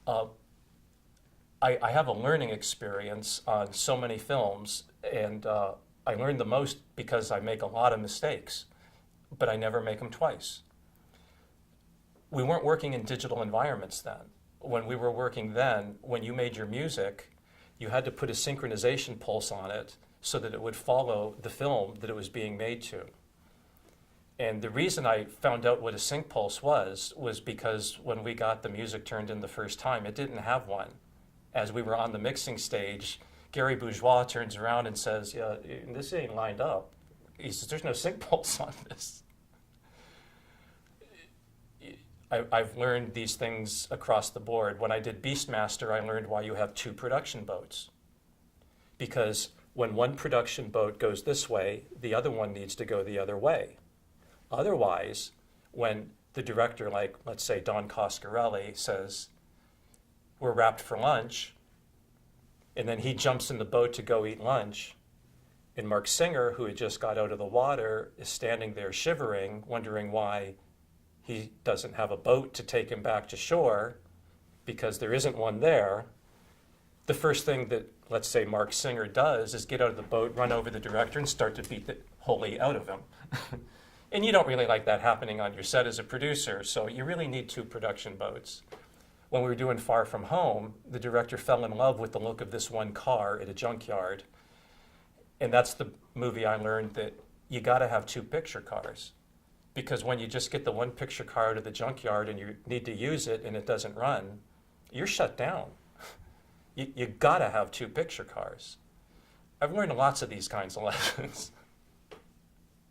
Uh, I have a learning experience on so many films, and I learned the most because I make a lot of mistakes, but I never make them twice. We weren't working in digital environments then. When we were working then, when you made your music, you had to put a synchronization pulse on it so that it would follow the film that it was being made to. And the reason I found out what a sync pulse was because when we got the music turned in the first time, it didn't have one. As we were on the mixing stage, Gary Bourgeois turns around and says, yeah, this ain't lined up. He says, there's no sync pulse on this. I've learned these things across the board. When I did Beastmaster, I learned why you have two production boats. Because when one production boat goes this way, the other one needs to go the other way. Otherwise, when the director, like, let's say, Don Coscarelli, says, we're wrapped for lunch, and then he jumps in the boat to go eat lunch, and Mark Singer, who had just got out of the water, is standing there shivering, wondering why he doesn't have a boat to take him back to shore because there isn't one there. The first thing that, let's say, Mark Singer does is get out of the boat, run over the director, and start to beat the holy out of him. And you don't really like that happening on your set as a producer, so you really need two production boats. When we were doing Far From Home, the director fell in love with the look of this one car at a junkyard. And that's the movie I learned that you gotta have two picture cars. Because when you just get the one picture car out of the junkyard and you need to use it and it doesn't run, you're shut down. You gotta have two picture cars. I've learned lots of these kinds of lessons.